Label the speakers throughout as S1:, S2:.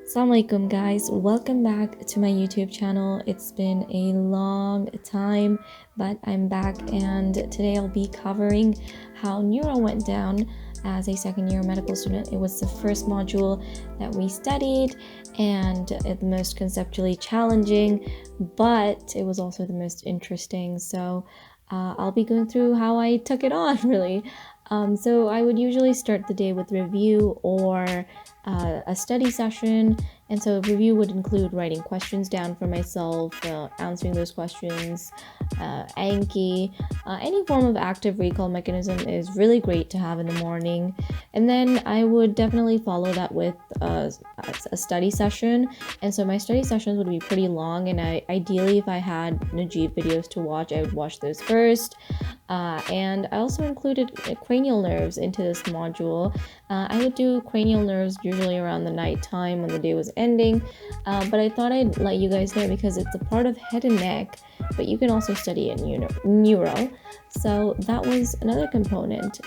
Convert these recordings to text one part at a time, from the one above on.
S1: Assalamu alaikum guys, welcome back to my YouTube channel. It's been a long time, but I'm back, and today I'll be covering how neuro went down as a second year medical student. It was the first module that we studied and the most conceptually challenging, but it was also the most interesting. So I'll be going through how I took it on really. So I would usually start the day with review or a study session, and so review would include writing questions down for myself, answering those questions, Anki. Any form of active recall mechanism is really great to have in the morning. And then I would definitely follow that with a study session, and so my study sessions would be pretty long, and ideally if I had Najib videos to watch, I would watch those first. And I also included cranial nerves into this module. I would do cranial nerves usually around the night time when the day was ending, but I thought I'd let you guys know because it's a part of head and neck, but you can also study it in neuro. So that was another component.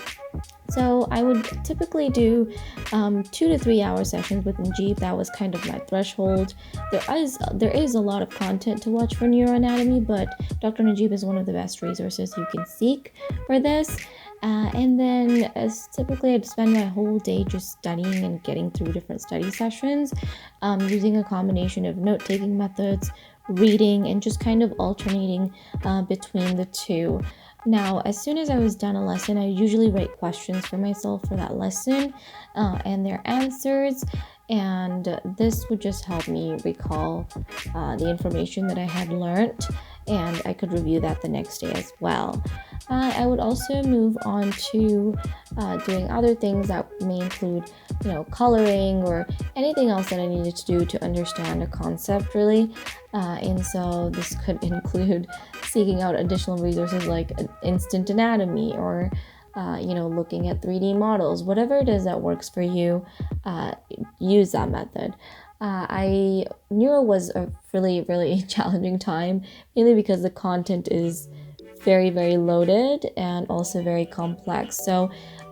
S1: So I would typically do 2 to 3 hour sessions with Najib. That was kind of my threshold. There is a lot of content to watch for neuroanatomy, but Dr. Najib is one of the best resources you can seek for this. And then typically I'd spend my whole day just studying and getting through different study sessions, using a combination of note-taking methods, reading, and just kind of alternating between the two. Now, as soon as I was done a lesson, I usually write questions for myself for that lesson and their answers, and this would just help me recall the information that I had learned, and I could review that the next day as well. I would also move on to doing other things that may include, coloring or anything else that I needed to do to understand a concept really. And so this could include seeking out additional resources like instant anatomy or looking at 3D models. Whatever it is that works for you, use that method. Neuro was a really challenging time, mainly because the content is very loaded and also very complex. So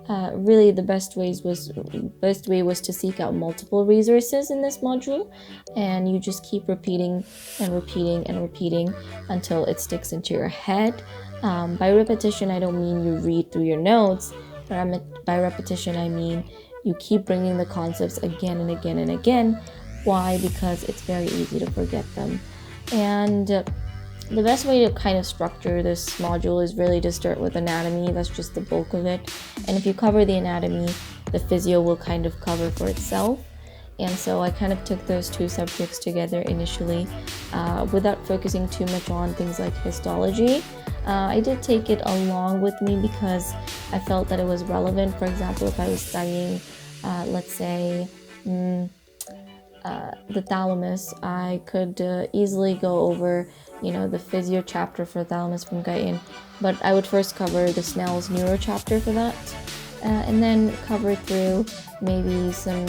S1: really the best way was to seek out multiple resources in this module, and you just keep repeating until it sticks into your head. By repetition, I don't mean you read through your notes, but by repetition I mean you keep bringing the concepts again and again and again. Why? Because it's very easy to forget them. And the best way to kind of structure this module is really to start with anatomy. That's just the bulk of it. And if you cover the anatomy, the physio will kind of cover for itself. And so I kind of took those two subjects together initially without focusing too much on things like histology. I did take it along with me because I felt that it was relevant. For example, if I was studying, let's say, the thalamus, I could easily go over the physio chapter for thalamus from Guyton, but I would first cover the Snell's neuro chapter for that, and then cover through maybe some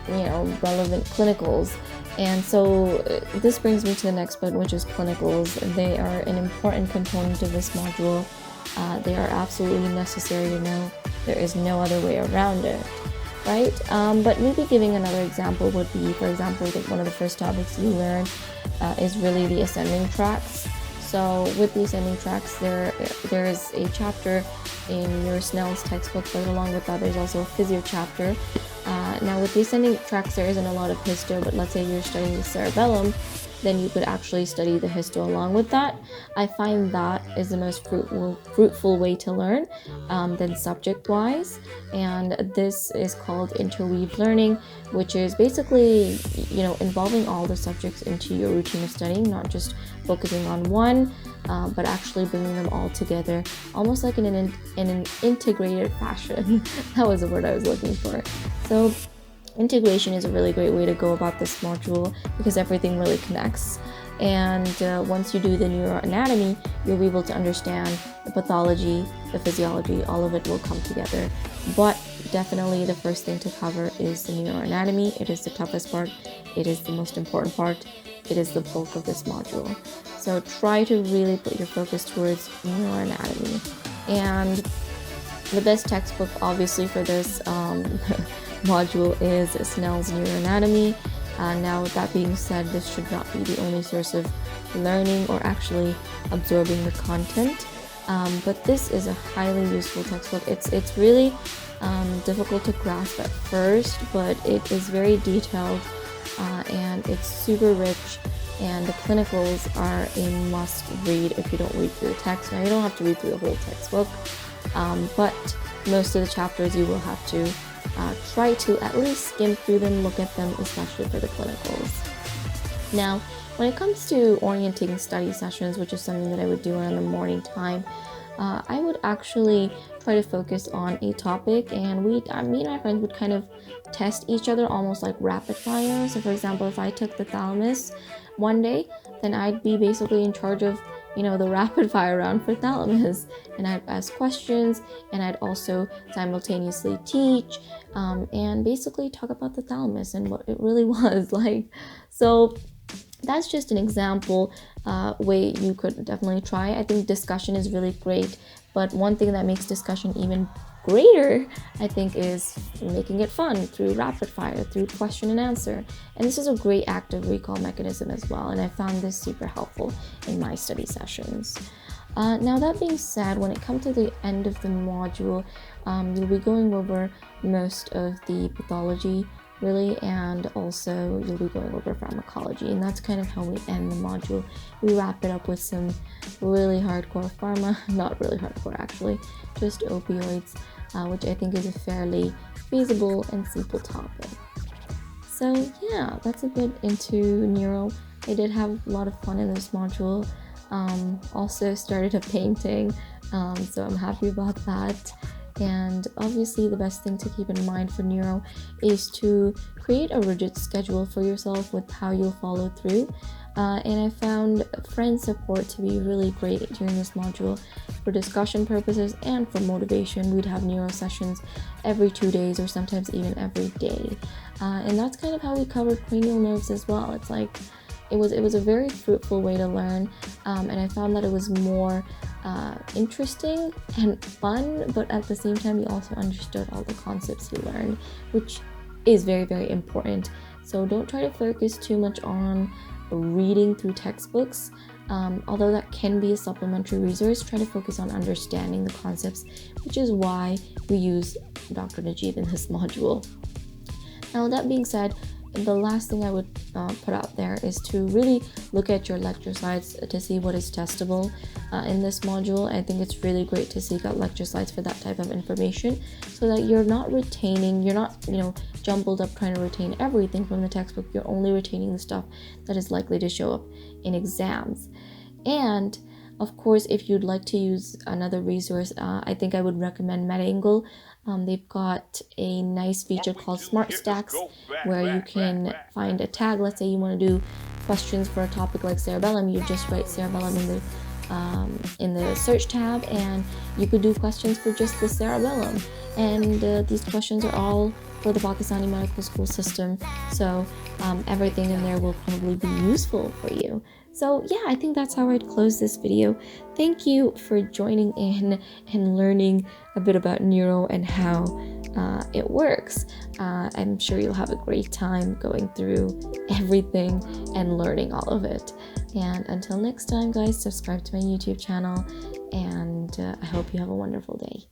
S1: relevant clinicals. And so this brings me to the next point, which is clinicals. They are an important component of this module. They are absolutely necessary to know. There is no other way around it, right? But maybe giving another example would be, for example, one of the first topics you learn is really the ascending tracts. So with the ascending tracts, there is a chapter in your Snell's textbook, but along with that, there's also a physio chapter. Now with the ascending tracts, there isn't a lot of histo, but let's say you're studying the cerebellum, then you could actually study the histo along with that. I find that is the most fruitful way to learn than subject-wise, and this is called Interweave Learning, which is basically involving all the subjects into your routine of studying, not just focusing on one, but actually bringing them all together, almost like in an integrated fashion. That was the word I was looking for. So integration is a really great way to go about this module because everything really connects. And once you do the neuroanatomy, you'll be able to understand the pathology, the physiology, all of it will come together. But definitely the first thing to cover is the neuroanatomy. It is the toughest part. It is the most important part. It is the bulk of this module. So try to really put your focus towards neuroanatomy. And the best textbook, obviously, for this module is Snell's Neuroanatomy. Now, with that being said, this should not be the only source of learning or actually absorbing the content, but this is a highly useful textbook. It's really difficult to grasp at first, but it is very detailed and it's super rich, and the clinicals are a must read if you don't read through the text. Now, you don't have to read through the whole textbook, but most of the chapters you will have to try to at least skim through them, look at them, especially for the clinicals. Now, when it comes to orienting study sessions, which is something that I would do around the morning time, I would actually try to focus on a topic, and me and my friends would kind of test each other almost like rapid fire. So for example, if I took the thalamus one day, then I'd be basically in charge of the rapid fire round for thalamus, and I'd ask questions, and I'd also simultaneously teach and basically talk about the thalamus and what it really was like. So that's just an example way you could definitely try. I think discussion is really great, but one thing that makes discussion even greater, I think, is making it fun through rapid fire, through question and answer. And this is a great active recall mechanism as well, and I found this super helpful in my study sessions. Now, that being said, when it comes to the end of the module, you'll be going over most of the pathology, really, and also you'll be going over pharmacology, and that's kind of how we end the module. We wrap it up with some really hardcore pharma, not really hardcore actually, just opioids, which I think is a fairly feasible and simple topic. So yeah, that's a bit into neuro. I did have a lot of fun in this module. Also started a painting, so I'm happy about that. And obviously the best thing to keep in mind for neuro is to create a rigid schedule for yourself with how you'll follow through. And I found friend support to be really great during this module for discussion purposes and for motivation. We'd have neuro sessions every 2 days or sometimes even every day. And that's kind of how we covered cranial nerves as well. It's like it was a very fruitful way to learn, and I found that it was more interesting and fun, but at the same time you also understood all the concepts you learned, which is very, very important. So don't try to focus too much on reading through textbooks, although that can be a supplementary resource. Try to focus on understanding the concepts, which is why we use Dr. Najib in this module. Now, that being said, the last thing I would put out there is to really look at your lecture slides to see what is testable in this module. I think it's really great to seek out lecture slides for that type of information, so that you're not jumbled up trying to retain everything from the textbook. You're only retaining the stuff that is likely to show up in exams. And of course, if you'd like to use another resource, I think I would recommend MedAngle. They've got a nice feature called Smart Stacks, where you can find a tag. Let's say you want to do questions for a topic like cerebellum. You just write cerebellum in the search tab, and you could do questions for just the cerebellum. And these questions are all for the Pakistani medical school system, so everything in there will probably be useful for you. So yeah, I think that's how I'd close this video. Thank you for joining in and learning a bit about neuro and how it works. I'm sure you'll have a great time going through everything and learning all of it. And until next time, guys, subscribe to my YouTube channel, and I hope you have a wonderful day.